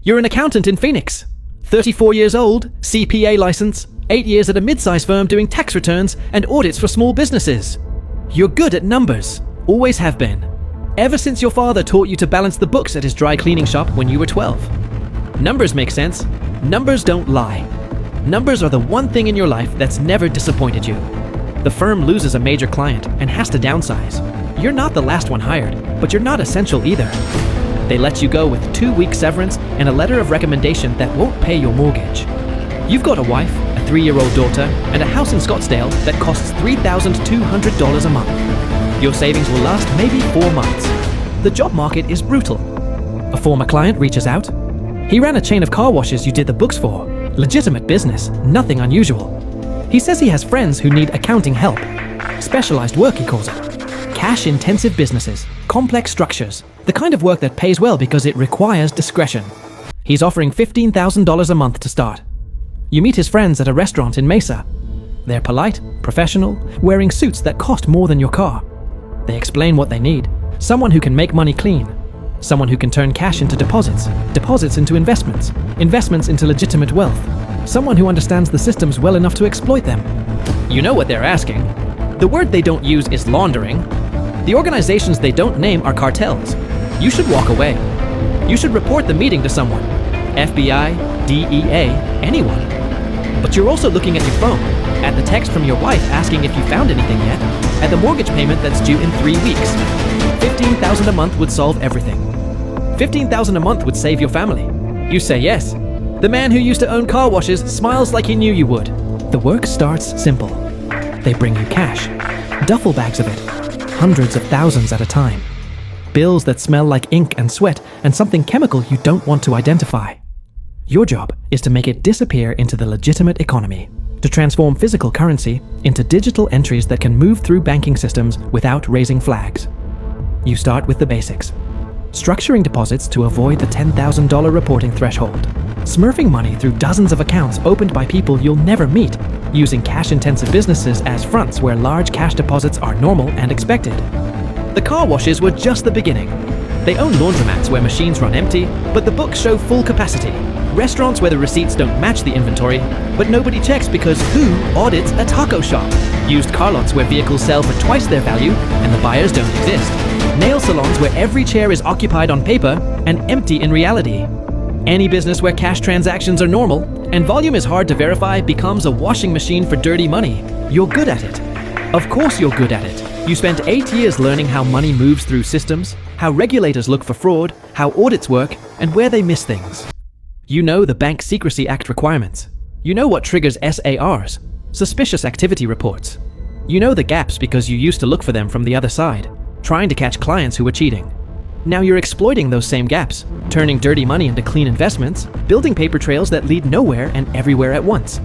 You're an accountant in Phoenix. 34 years old, CPA license, 8 years at a mid-sized firm doing tax returns and audits for small businesses. You're good at numbers, always have been. Ever since your father taught you to balance the books at his dry cleaning shop when you were 12. Numbers make sense. Numbers don't lie. Numbers are the one thing in your life that's never disappointed you. The firm loses a major client and has to downsize. You're not the last one hired, but you're not essential either. They let you go with 2-week severance and a letter of recommendation that won't pay your mortgage. You've got a wife, a 3-year-old daughter, and a house in Scottsdale that costs $3,200 a month. Your savings will last maybe 4 months. The job market is brutal. A former client reaches out. He ran a chain of car washes you did the books for. Legitimate business, nothing unusual. He says he has friends who need accounting help. Specialized work, he calls it. Cash-intensive businesses, complex structures, the kind of work that pays well because it requires discretion. He's offering $15,000 a month to start. You meet his friends at a restaurant in Mesa. They're polite, professional, wearing suits that cost more than your car. They explain what they need. Someone who can make money clean. Someone who can turn cash into deposits, deposits into investments, investments into legitimate wealth. Someone who understands the systems well enough to exploit them. You know what they're asking. The word they don't use is laundering. The organizations they don't name are cartels. You should walk away. You should report the meeting to someone. FBI, DEA, anyone. But you're also looking at your phone, at the text from your wife asking if you found anything yet, at the mortgage payment that's due in 3 weeks. $15,000 a month would solve everything. $15,000 a month would save your family. You say yes. The man who used to own car washes smiles like he knew you would. The work starts simple. They bring you cash, duffel bags of it, hundreds of thousands at a time. Bills that smell like ink and sweat and something chemical you don't want to identify. Your job is to make it disappear into the legitimate economy, to transform physical currency into digital entries that can move through banking systems without raising flags. You start with the basics. Structuring deposits to avoid the $10,000 reporting threshold. Smurfing money through dozens of accounts opened by people you'll never meet. Using cash-intensive businesses as fronts where large cash deposits are normal and expected. The car washes were just the beginning. They own laundromats where machines run empty, but the books show full capacity. Restaurants where the receipts don't match the inventory, but nobody checks because who audits a taco shop? Used car lots where vehicles sell for twice their value and the buyers don't exist. Nail salons where every chair is occupied on paper and empty in reality. Any business where cash transactions are normal and volume is hard to verify becomes a washing machine for dirty money. You're good at it. Of course you're good at it. You spent 8 years learning how money moves through systems, how regulators look for fraud, how audits work, and where they miss things. You know the Bank Secrecy Act requirements. You know what triggers SARs, suspicious activity reports. You know the gaps because you used to look for them from the other side, trying to catch clients who were cheating. Now you're exploiting those same gaps, turning dirty money into clean investments, building paper trails that lead nowhere and everywhere at once.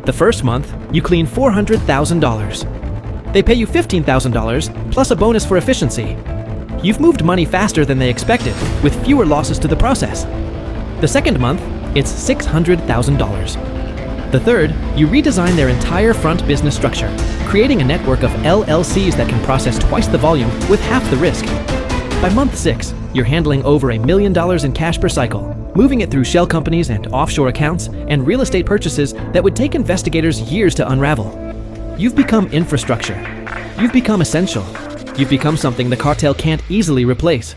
The first month, you clean $400,000. They pay you $15,000 plus a bonus for efficiency. You've moved money faster than they expected, with fewer losses to the process. The second month, it's $600,000. The third, you redesign their entire front business structure, creating a network of LLCs that can process twice the volume with half the risk. By month 6, you're handling over $1 million in cash per cycle, moving it through shell companies and offshore accounts and real estate purchases that would take investigators years to unravel. You've become infrastructure. You've become essential. You've become something the cartel can't easily replace.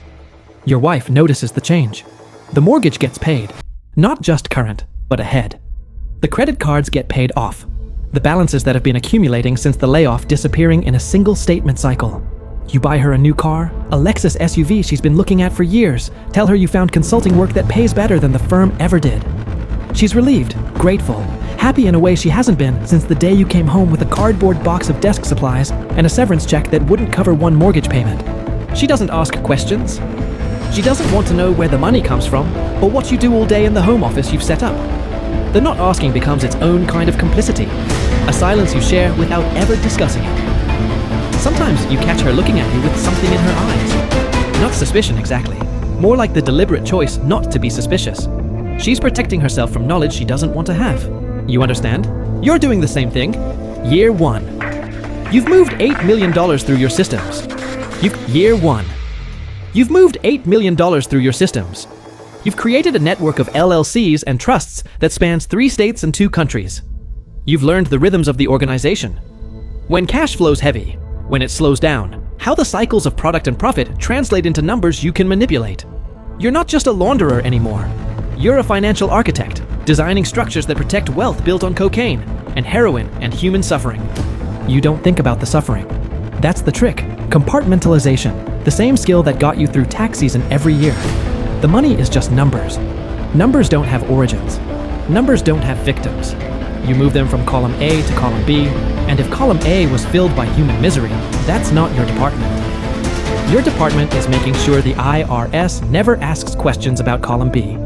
Your wife notices the change. The mortgage gets paid, not just current, but ahead. The credit cards get paid off. The balances that have been accumulating since the layoff disappearing in a single statement cycle. You buy her a new car, a Lexus SUV she's been looking at for years, tell her you found consulting work that pays better than the firm ever did. She's relieved, grateful, happy in a way she hasn't been since the day you came home with a cardboard box of desk supplies and a severance check that wouldn't cover one mortgage payment. She doesn't ask questions. She doesn't want to know where the money comes from or what you do all day in the home office you've set up. The not asking becomes its own kind of complicity, a silence you share without ever discussing it. Sometimes you catch her looking at you with something in her eyes. Not suspicion exactly, more like the deliberate choice not to be suspicious. She's protecting herself from knowledge she doesn't want to have. You understand? You're doing the same thing. Year 1. You've moved $8 million through your systems. Year 1. You've moved $8 million through your systems. You've created a network of LLCs and trusts that spans 3 states and 2 countries. You've learned the rhythms of the organization. When cash flows heavy, when it slows down, how the cycles of product and profit translate into numbers you can manipulate. You're not just a launderer anymore. You're a financial architect, designing structures that protect wealth built on cocaine and heroin and human suffering. You don't think about the suffering. That's the trick. Compartmentalization, the same skill that got you through tax season every year. The money is just numbers. Numbers don't have origins. Numbers don't have victims. You move them from column A to column B, and if column A was filled by human misery, that's not your department. Your department is making sure the IRS never asks questions about column B.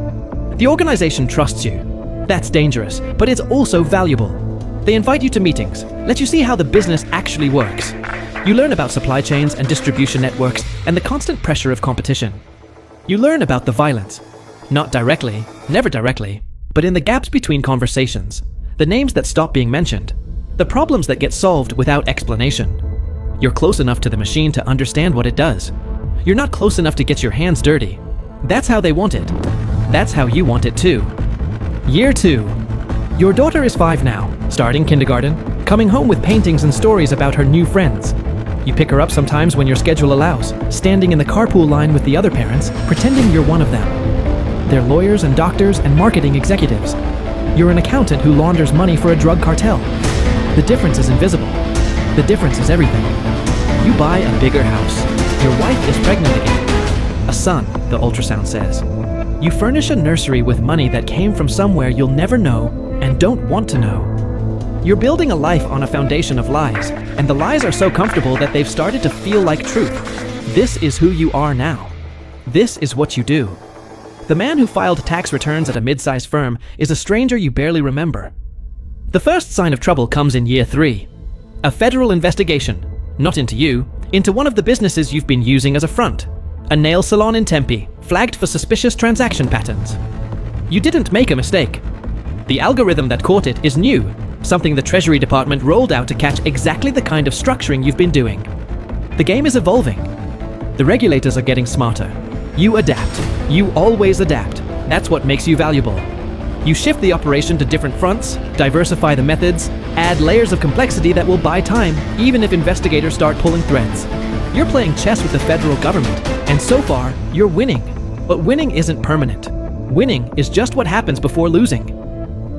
The organization trusts you. That's dangerous, but it's also valuable. They invite you to meetings, let you see how the business actually works. You learn about supply chains and distribution networks and the constant pressure of competition. You learn about the violence. Not directly, never directly, but in the gaps between conversations, the names that stop being mentioned, the problems that get solved without explanation. You're close enough to the machine to understand what it does. You're not close enough to get your hands dirty. That's how they want it. That's how you want it too. Year 2. Your daughter is 5 now, starting kindergarten, coming home with paintings and stories about her new friends. You pick her up sometimes when your schedule allows, standing in the carpool line with the other parents, pretending you're one of them. They're lawyers and doctors and marketing executives. You're an accountant who launders money for a drug cartel. The difference is invisible. The difference is everything. You buy a bigger house. Your wife is pregnant again. A son, the ultrasound says. You furnish a nursery with money that came from somewhere you'll never know and don't want to know. You're building a life on a foundation of lies, and the lies are so comfortable that they've started to feel like truth. This is who you are now. This is what you do. The man who filed tax returns at a mid-sized firm is a stranger you barely remember. The first sign of trouble comes in year 3. A federal investigation, not into you, into one of the businesses you've been using as a front. A nail salon in Tempe, flagged for suspicious transaction patterns. You didn't make a mistake. The algorithm that caught it is new, something the Treasury Department rolled out to catch exactly the kind of structuring you've been doing. The game is evolving. The regulators are getting smarter. You adapt. You always adapt. That's what makes you valuable. You shift the operation to different fronts, diversify the methods, add layers of complexity that will buy time, even if investigators start pulling threads. You're playing chess with the federal government, and so far, you're winning. But winning isn't permanent. Winning is just what happens before losing.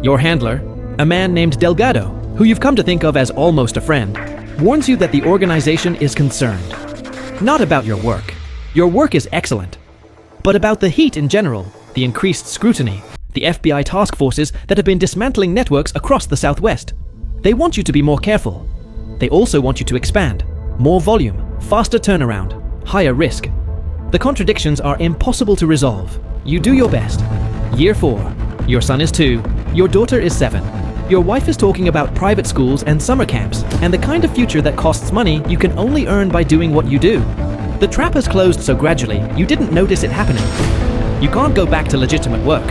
Your handler, a man named Delgado, who you've come to think of as almost a friend, warns you that the organization is concerned. Not about your work. Your work is excellent. But about the heat in general, the increased scrutiny, the FBI task forces that have been dismantling networks across the Southwest. They want you to be more careful. They also want you to expand. More volume, faster turnaround, higher risk. The contradictions are impossible to resolve. You do your best. Year 4. Your son is 2. Your daughter is 7. Your wife is talking about private schools and summer camps, and the kind of future that costs money you can only earn by doing what you do. The trap has closed so gradually, you didn't notice it happening. You can't go back to legitimate work.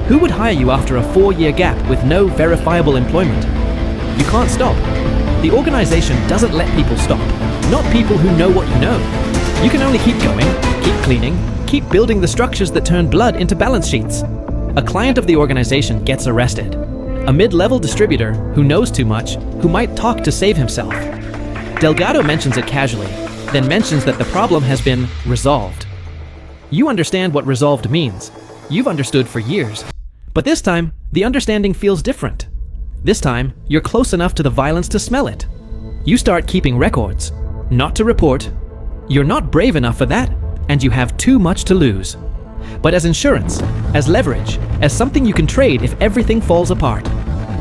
Who would hire you after a 4-year gap with no verifiable employment? You can't stop. The organization doesn't let people stop. Not people who know what you know. You can only keep going, keep cleaning, keep building the structures that turn blood into balance sheets. A client of the organization gets arrested. A mid-level distributor who knows too much, who might talk to save himself. Delgado mentions it casually, then mentions that the problem has been resolved. You understand what resolved means. You've understood for years. But this time, the understanding feels different. This time, you're close enough to the violence to smell it. You start keeping records, not to report. You're not brave enough for that, and you have too much to lose. But as insurance, as leverage, as something you can trade if everything falls apart.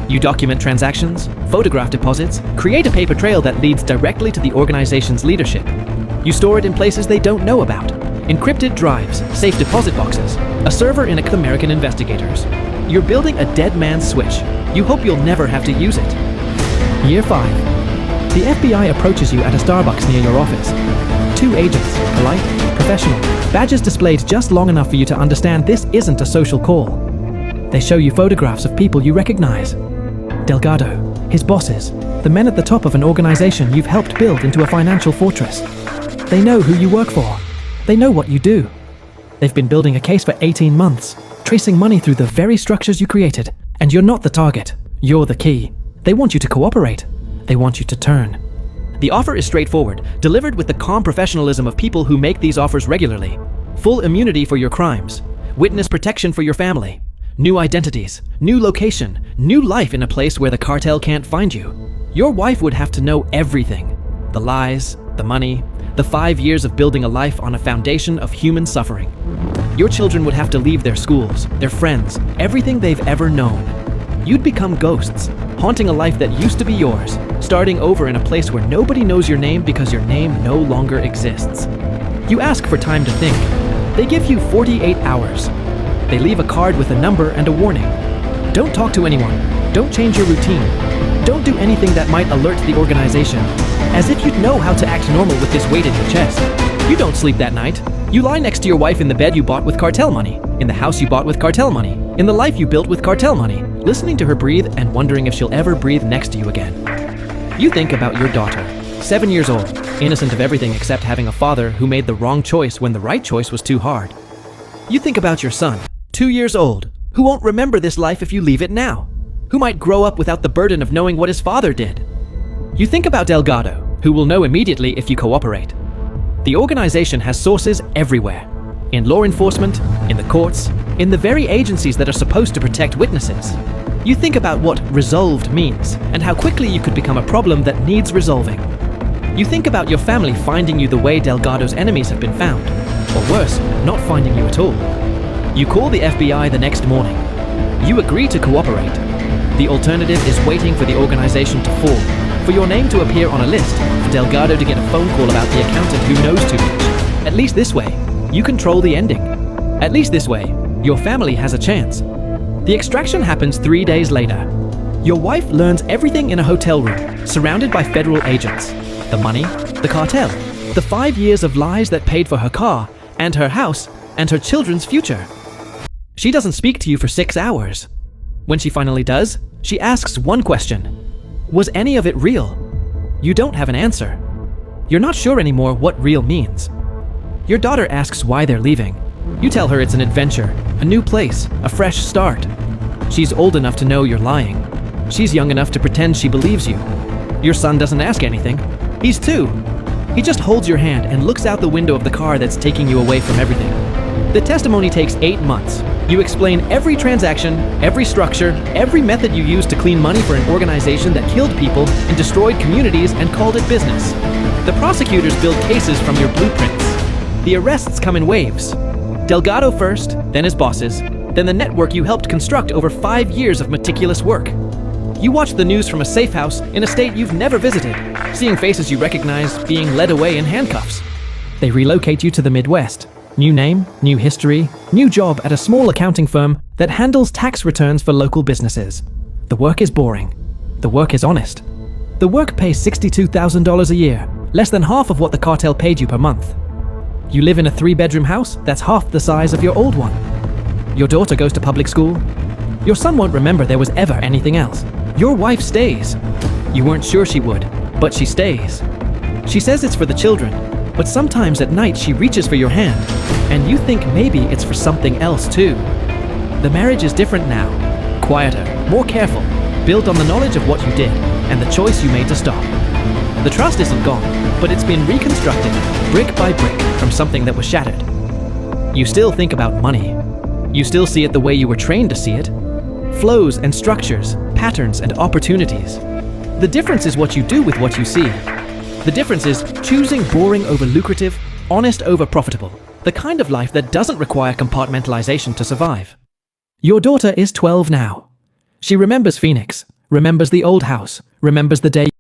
You document transactions, photograph deposits, create a paper trail that leads directly to the organization's leadership. You store it in places they don't know about. Encrypted drives, safe deposit boxes, a server in American investigators. You're building a dead man's switch. You hope you'll never have to use it. Year 5. The FBI approaches you at a Starbucks near your office. 2 agents, polite, professional, badges displayed just long enough for you to understand this isn't a social call. They show you photographs of people you recognize. Delgado, his bosses, the men at the top of an organization you've helped build into a financial fortress. They know who you work for. They know what you do. They've been building a case for 18 months, tracing money through the very structures you created. And you're not the target. You're the key. They want you to cooperate. They want you to turn. The offer is straightforward, delivered with the calm professionalism of people who make these offers regularly. Full immunity for your crimes. Witness protection for your family. New identities, new location, new life in a place where the cartel can't find you. Your wife would have to know everything. The lies, the money, the 5 years of building a life on a foundation of human suffering. Your children would have to leave their schools, their friends, everything they've ever known. You'd become ghosts, haunting a life that used to be yours, starting over in a place where nobody knows your name because your name no longer exists. You ask for time to think. They give you 48 hours. They leave a card with a number and a warning. Don't talk to anyone. Don't change your routine. Don't do anything that might alert the organization. As if you'd know how to act normal with this weight in your chest. You don't sleep that night. You lie next to your wife in the bed you bought with cartel money, in the house you bought with cartel money, in the life you built with cartel money, listening to her breathe and wondering if she'll ever breathe next to you again. You think about your daughter, 7 years old, innocent of everything except having a father who made the wrong choice when the right choice was too hard. You think about your son, 2 years old, who won't remember this life if you leave it now, who might grow up without the burden of knowing what his father did. You think about Delgado, who will know immediately if you cooperate. The organization has sources everywhere, in law enforcement, in the courts, in the very agencies that are supposed to protect witnesses. You think about what resolved means and how quickly you could become a problem that needs resolving. You think about your family finding you the way Delgado's enemies have been found, or worse, not finding you at all. You call the FBI the next morning. You agree to cooperate. The alternative is waiting for the organization to fall, for your name to appear on a list, for Delgado to get a phone call about the accountant who knows too much. At least this way, you control the ending. At least this way, your family has a chance. The extraction happens 3 days later. Your wife learns everything in a hotel room, surrounded by federal agents. The money, the cartel, the 5 years of lies that paid for her car, and her house, and her children's future. She doesn't speak to you for 6 hours. When she finally does, she asks one question. Was any of it real? You don't have an answer. You're not sure anymore what real means. Your daughter asks why they're leaving. You tell her it's an adventure, a new place, a fresh start. She's old enough to know you're lying. She's young enough to pretend she believes you. Your son doesn't ask anything. He's 2. He just holds your hand and looks out the window of the car that's taking you away from everything. The testimony takes 8 months. You explain every transaction, every structure, every method you used to clean money for an organization that killed people and destroyed communities and called it business. The prosecutors build cases from your blueprints. The arrests come in waves. Delgado first, then his bosses, then the network you helped construct over 5 years of meticulous work. You watch the news from a safe house in a state you've never visited, seeing faces you recognize being led away in handcuffs. They relocate you to the Midwest. New name, new history, new job at a small accounting firm that handles tax returns for local businesses. The work is boring. The work is honest. The work pays $62,000 a year, less than half of what the cartel paid you per month. You live in a 3-bedroom house that's half the size of your old one. Your daughter goes to public school. Your son won't remember there was ever anything else. Your wife stays. You weren't sure she would, but she stays. She says it's for the children, but sometimes at night she reaches for your hand, and you think maybe it's for something else too. The marriage is different now, quieter, more careful, built on the knowledge of what you did and the choice you made to stop. The trust isn't gone, but it's been reconstructed, brick by brick, from something that was shattered. You still think about money. You still see it the way you were trained to see it. Flows and structures, patterns and opportunities. The difference is what you do with what you see. The difference is choosing boring over lucrative, honest over profitable, the kind of life that doesn't require compartmentalization to survive. Your daughter is 12 now. She remembers Phoenix, remembers the old house, remembers the day